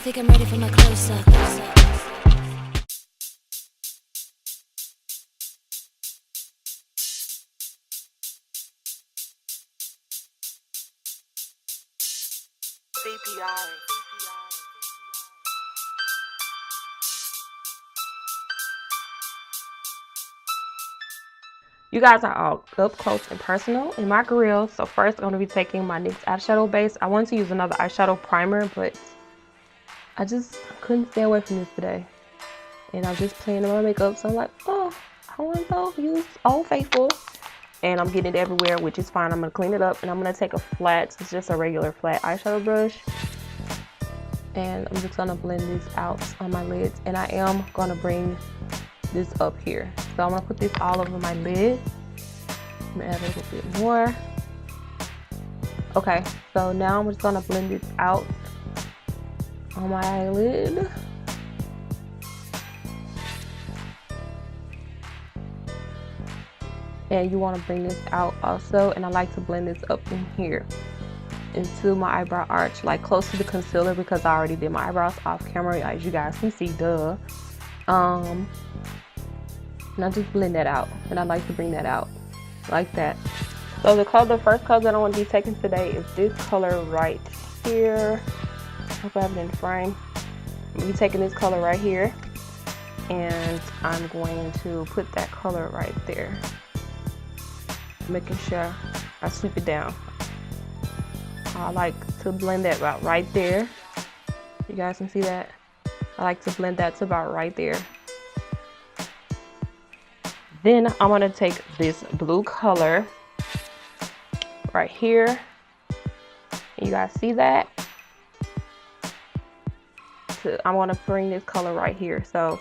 think I'm ready for my close-up. CPI. You guys are all up close and personal in my grill. So first I'm going to be taking my NYX eyeshadow base. I wanted to use another eyeshadow primer, but I just couldn't stay away from this today. And I was just playing in my makeup, so I'm like, oh, I want to go use Old Faithful. And I'm getting it everywhere, which is fine. I'm going to clean it up, and I'm going to take a flat, it's just a regular flat eyeshadow brush. And I'm just going to blend this out on my lids. And I am going to bring this up here. So I'm going to put this all over my lid. I'm going to add a little bit more. Okay, so now I'm just going to blend this out on my eyelid. And you want to bring this out also, and I like to blend this up in here into my eyebrow arch, like close to the concealer, because I already did my eyebrows off camera, as you guys can see, duh. And I just blend that out, and I like to bring that out like that. So the first color that I want to be taking today is this color right here. I hope I have it in frame. I'm going to be taking this color right here, and I'm going to put that color right there, making sure I sweep it down. I like to blend that about right there. You guys can see that. I like to blend that to about right there. Then I'm going to take this blue color right here. You guys see that? So I'm going to bring this color right here. So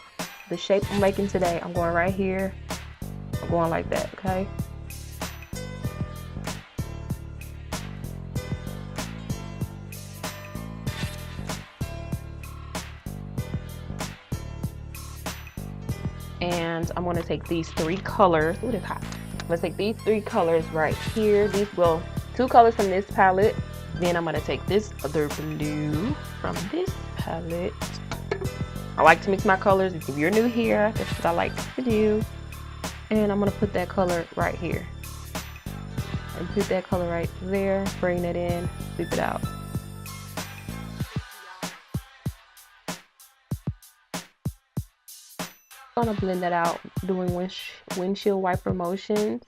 the shape I'm making today, I'm going right here. I'm going like that, okay? And I'm going to take these three colors. Ooh, it's hot. I'm going to take these three colors right here. These will, two colors from this palette. Then I'm going to take this other blue from this palette. I like to mix my colors. If you're new here, that's what I like to do. And I'm going to put that color right here. And put that color right there. Bring that in. Sweep it out. I'm gonna blend that out doing windshield wiper motions.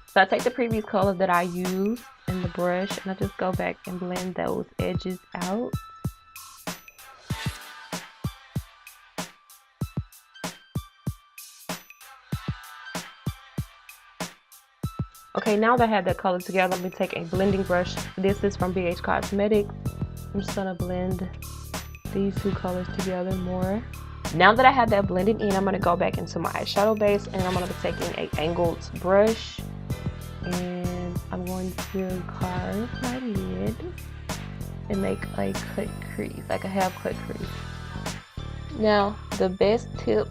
So I take the previous color that I used in the brush, and I just go back and blend those edges out. Okay, now that I have that color together, I'm gonna take a blending brush. This is from BH Cosmetics. I'm just gonna blend these two colors together more. Now that I have that blended in, I'm going to go back into my eyeshadow base, and I'm going to be taking a angled brush, and I'm going to carve my lid and make a cut crease, like a half cut crease. Now the best tip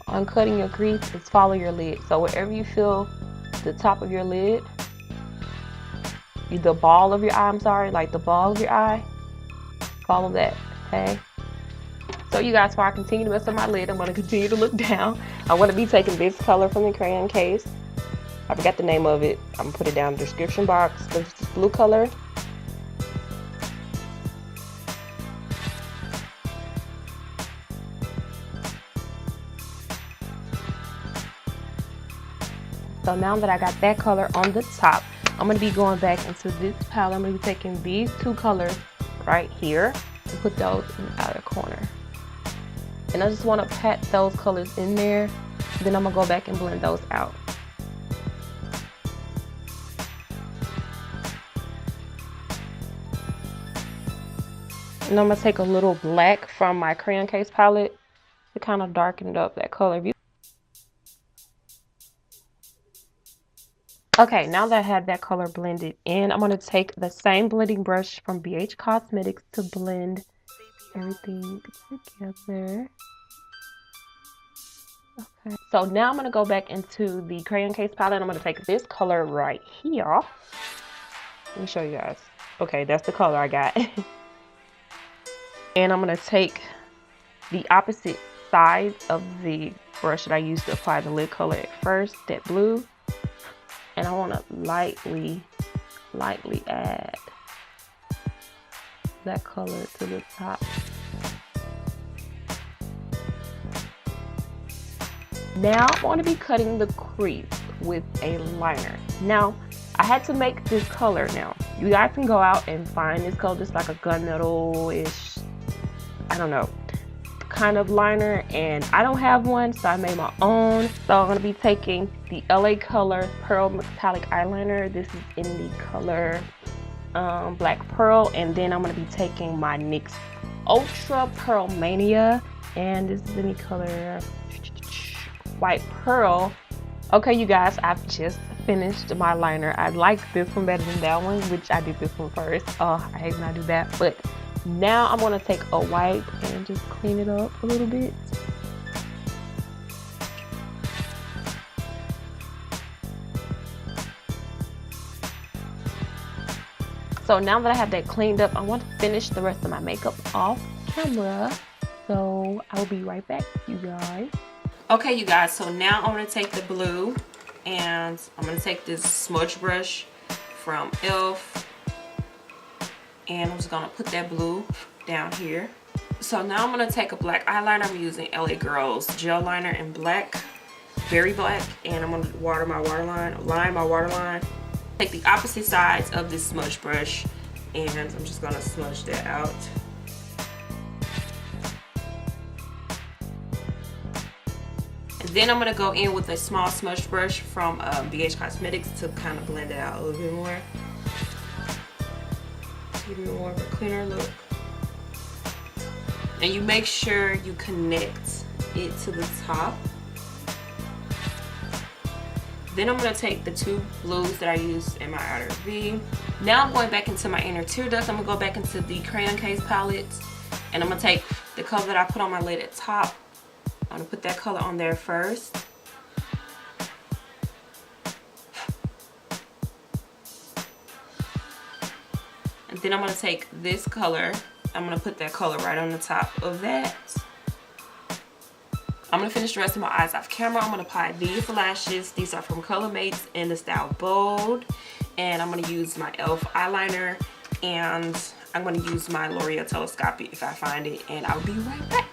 on cutting your crease is follow your lid. So wherever you feel the top of your lid, the ball of your eye, like the ball of your eye, follow that, okay? So you guys, before I continue to mess up my lid, I'm going to continue to look down. I'm going to be taking this color from the crayon case. I forgot the name of it. I'm going to put it down in the description box. This blue color. So now that I got that color on the top, I'm going to be going back into this palette. I'm going to be taking these two colors right here and put those in the outer corner, and I just want to pat those colors in there. Then I'm gonna go back and blend those out. And I'm gonna take a little black from my crayon case palette to kind of darken up that color. Okay, now that I have that color blended in, I'm going to take the same blending brush from BH Cosmetics to blend everything together. Okay, so now I'm going to go back into the crayon case palette. I'm going to take this color right here. Let me show you guys. Okay, that's the color I got. And I'm going to take the opposite side of the brush that I used to apply the lid color at first, that blue. And I want to lightly add that color to the top. Now I'm going to be cutting the crease with a liner. Now I had to make this color. Now you guys can go out and find this color. It's like a gunmetal-ish, I don't know, kind of liner, and I don't have one, so I made my own. So I'm going to be taking the LA Color Pearl Metallic Eyeliner. This is in the color Black Pearl, and then I'm going to be taking my NYX Ultra Pearl Mania, and this is in the color White Pearl. Okay, you guys, I've just finished my liner. I like this one better than that one, which I did this one first. Oh, I hate when I do that. But now I'm going to take a wipe and just clean it up a little bit. So now that I have that cleaned up, I want to finish the rest of my makeup off camera. So I'll be right back, you guys. Okay, you guys, so now I'm going to take the blue and I'm going to take this smudge brush from e.l.f. and I'm just going to put that blue down here. So now I'm going to take a black eyeliner. I'm using LA Girls gel liner in black, very black, and I'm going to line my waterline. Take the opposite sides of this smudge brush and I'm just going to smudge that out. And then I'm going to go in with a small smudge brush from BH Cosmetics to kind of blend it out a little bit more. Give me more of a cleaner look. And you make sure you connect it to the top. Then I'm going to take the two blues that I used in my outer V. Now I'm going back into my inner tear duct. I'm going to go back into the Crayon Case palette. And I'm going to take the color that I put on my lid at top. I'm going to put that color on there first. And then I'm going to take this color. I'm going to put that color right on the top of that. I'm going to finish the rest of my eyes off camera. I'm going to apply these lashes. These are from ColorMates in the style Bold. And I'm going to use my e.l.f. eyeliner. And I'm going to use my Loreal Telescopic if I find it. And I'll be right back.